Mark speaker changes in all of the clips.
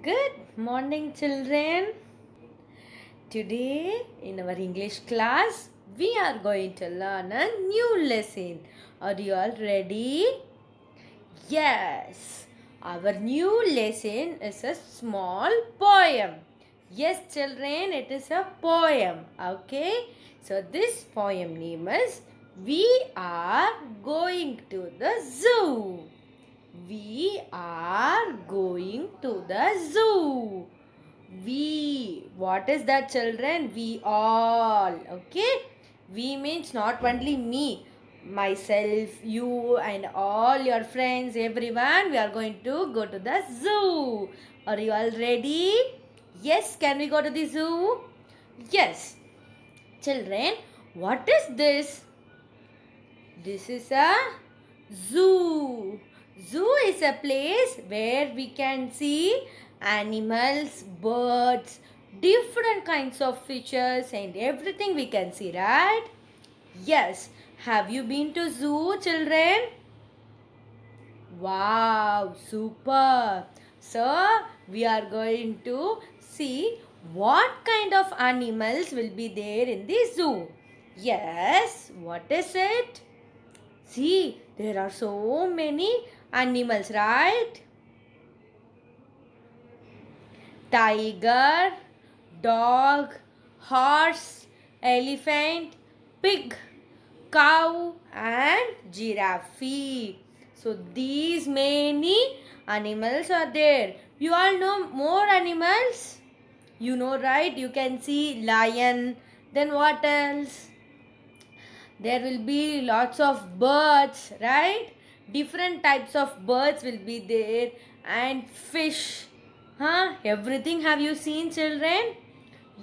Speaker 1: Good morning, children. Today, in our English class, we are going to learn a new lesson. Are you all ready? Yes. Our new lesson is a small poem. Yes, children, it is a poem. Okay. So, this poem name is We Are Going to the Zoo. We are going to the zoo. What is that, children? We all. Okay. We means not only me, myself, you, and all your friends, everyone. We are going to go to the zoo. Are you all ready? Yes. Can we go to the zoo? Yes. Children, what is this? This is a zoo. Zoo is a place where we can see animals, birds, different kinds of fishes and everything we can see, right? Yes. Have you been to zoo, children? Wow, super. So, we are going to see what kind of animals will be there in the zoo. Yes, what is it? See, there are so many animals, right? Tiger, dog, horse, elephant, pig, cow, and giraffe. So, these many animals are there. You all know more animals? You know, right? You can see lion. Then what else? There will be lots of birds, right? Different types of birds will be there and fish. Everything have you seen, children?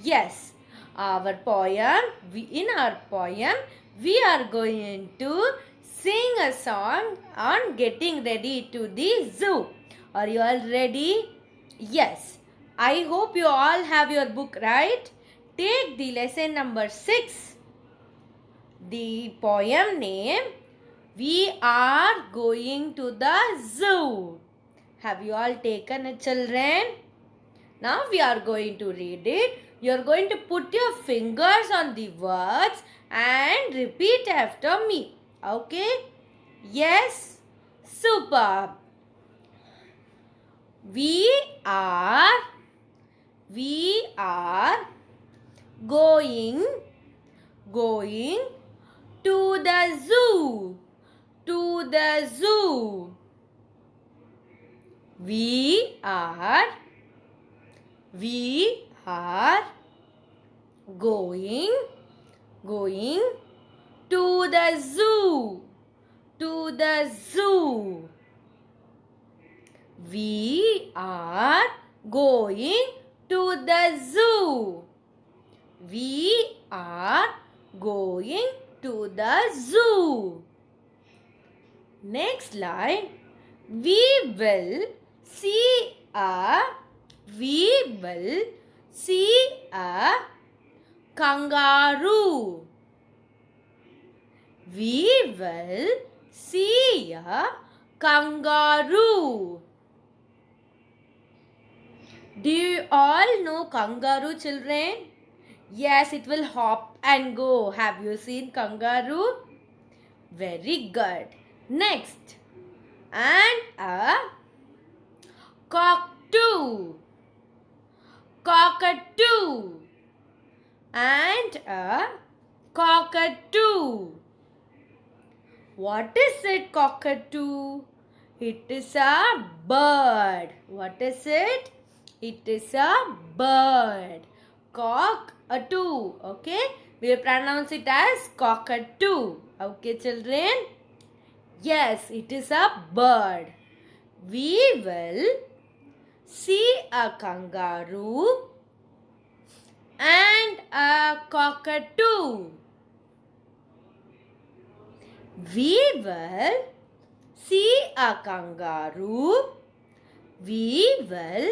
Speaker 1: Yes. Our poem, in our poem, we are going to sing a song on getting ready to the zoo. Are you all ready? Yes. I hope you all have your book, right? Take the lesson number 6. The poem name, We Are Going to the Zoo. Have you all taken it, children? Now we are going to read it. You are going to put your fingers on the words and repeat after me. Okay? Yes? Super. We are going to the zoo. To the zoo. We are going to the zoo. To the zoo. We are going to the zoo. We are going to the zoo. Next line. We will see a kangaroo. We will see a kangaroo. Do you all know kangaroo, children? Yes, it will hop and go. Have you seen kangaroo? Very good. Next. And a cockatoo. Cockatoo. And a cockatoo. What is it, cockatoo? It is a bird. What is it? It is a bird. Cockatoo. Okay? We will pronounce it as cockatoo. Okay, children? Yes, it is a bird. We will see a kangaroo and a cockatoo. We will see a kangaroo. We will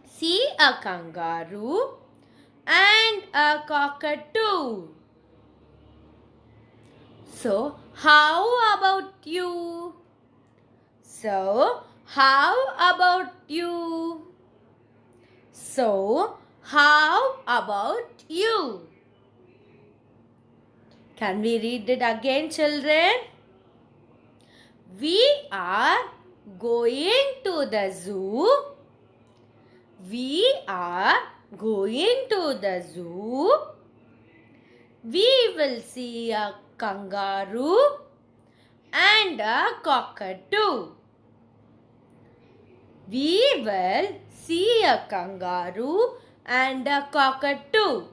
Speaker 1: see a kangaroo and a cockatoo. So, how about you? So, how about you? So, how about you? Can we read it again, children? We are going to the zoo. We are going to the zoo. We will see a kangaroo and a cockatoo. We will see a kangaroo and a cockatoo.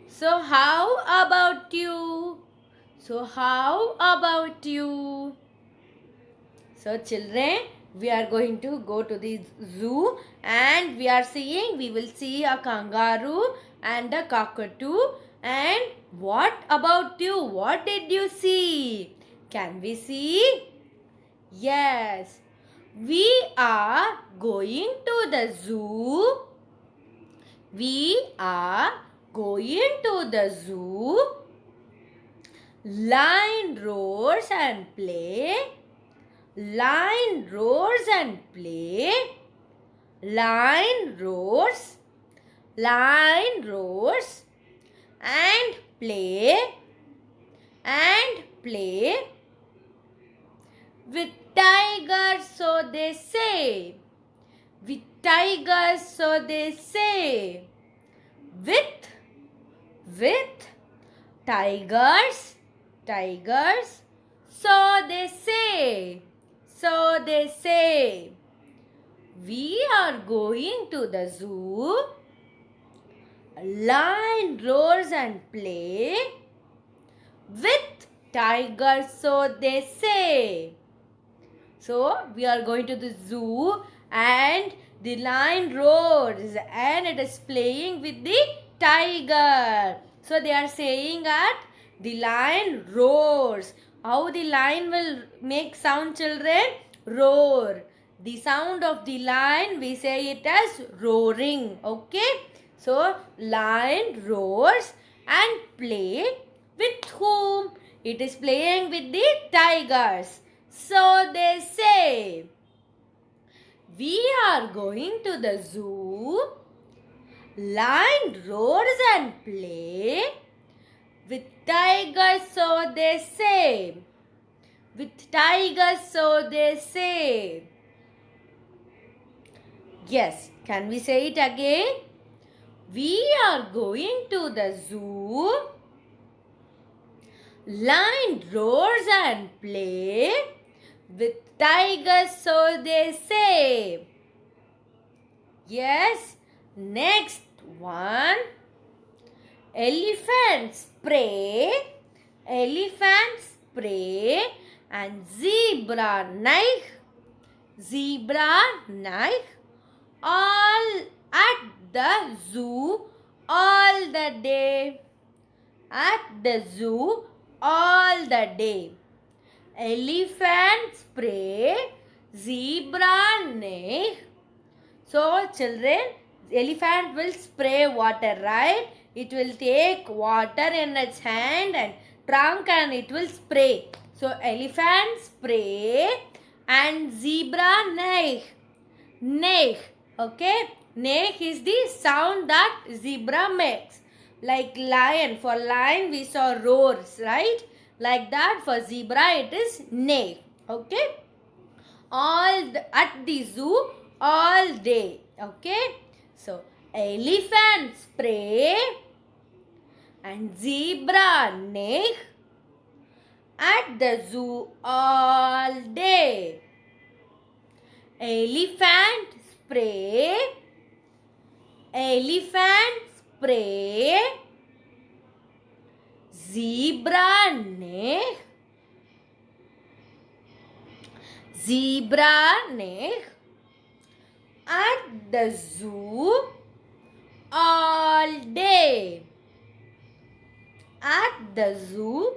Speaker 1: So how about you? So how about you? So children, we are going to go to the zoo and we will see a kangaroo and a cockatoo. And what about you? What did you see? Can we see? Yes. We are going to the zoo. We are going to the zoo. Lion roars and play. Lion roars and play. Lion roars. Lion roars and play. And play with tigers, so they say. With tigers, so they say. With tigers, tigers, so they say. So they say. We are going to the zoo. Lion roars and play. With tigers, so they say. So we are going to the zoo and the lion roars and it is playing with the tiger. So they are saying that the lion roars. How the lion will make sound, children? Roar. The sound of the lion, we say it as roaring. Okay. So lion roars and play with whom? It is playing with the tigers. So they say. We are going to the zoo. Lion roars and play. With tigers, so they say. With tigers, so they say. Yes, can we say it again? We are going to the zoo. Lion roars and play. With tigers, so they say. Yes, next one. Elephants pray. Elephants pray. And zebra neigh. Zebra neigh. All at the zoo all the day. At the zoo all the day. Elephants pray, zebra neigh. So children, elephant will spray water, right? It will take water in its hand and trunk and it will spray. So elephant spray and zebra neigh. Neigh, okay? Neigh is the sound that zebra makes. Like lion, for lion we saw roars, right? Like that for zebra it is neigh. Okay? At the zoo all day. Okay? So elephant spray and zebra neigh at the zoo all day. Elephant spray. Elephant spray. Zebra neigh. Zebra neigh at the zoo all day. At the zoo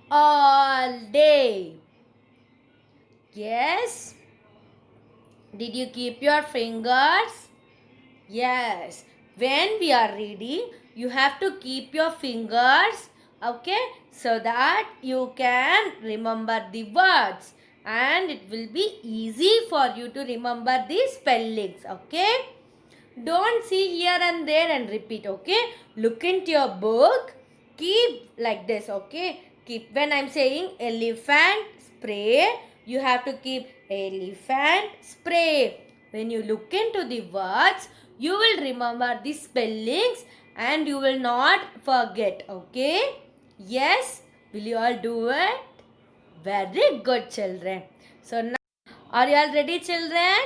Speaker 1: all day. Yes. Did you keep your fingers? Yes. When we are reading, you have to keep your fingers, okay, so that you can remember the words and it will be easy for you to remember the spellings, okay. Don't see here and there and repeat, okay? Look into your book. Keep like this, okay? Keep when I'm saying elephant spray, you have to keep elephant spray. When you look into the words, you will remember the spellings and you will not forget, okay? Yes, will you all do it? Very good, children. So now, are you all ready, children?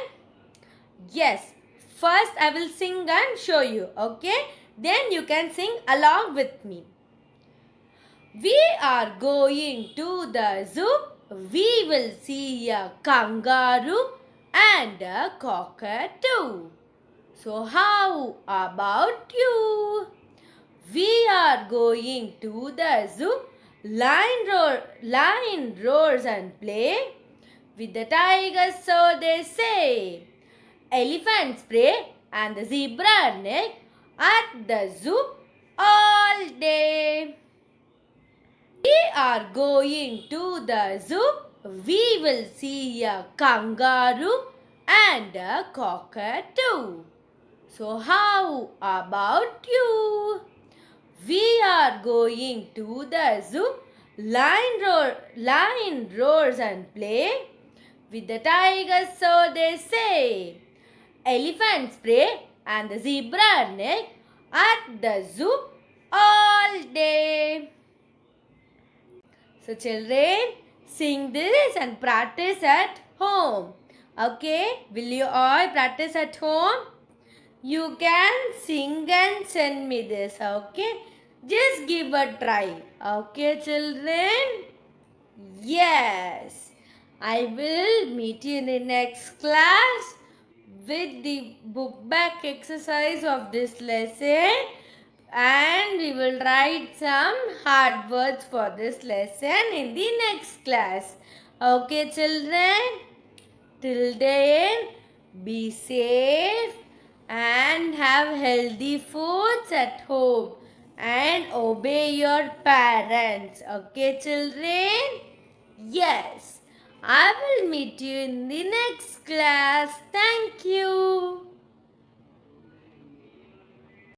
Speaker 1: Yes. First, I will sing and show you. Okay? Then you can sing along with me. We are going to the zoo. We will see a kangaroo and a cockatoo. So, how about you? We are going to the zoo. Lion roars and play with the tigers, so they say. Elephant spray and the zebra neck at the zoo all day. We are going to the zoo. We will see a kangaroo and a cockatoo. So, how about you? We are going to the zoo. Lion roars and play with the tigers, so they say. Elephant spray and the zebra neck at the zoo all day. So children, sing this and practice at home. Okay, will you all practice at home? You can sing and send me this, okay? Just give a try. Okay, children? Yes. I will meet you in the next class with the book back exercise of this lesson, and we will write some hard words for this lesson in the next class. Okay, children? Till then, be safe and have healthy foods at home and obey your parents. Okay, children? Yes. I will meet you in the next class. Thank you.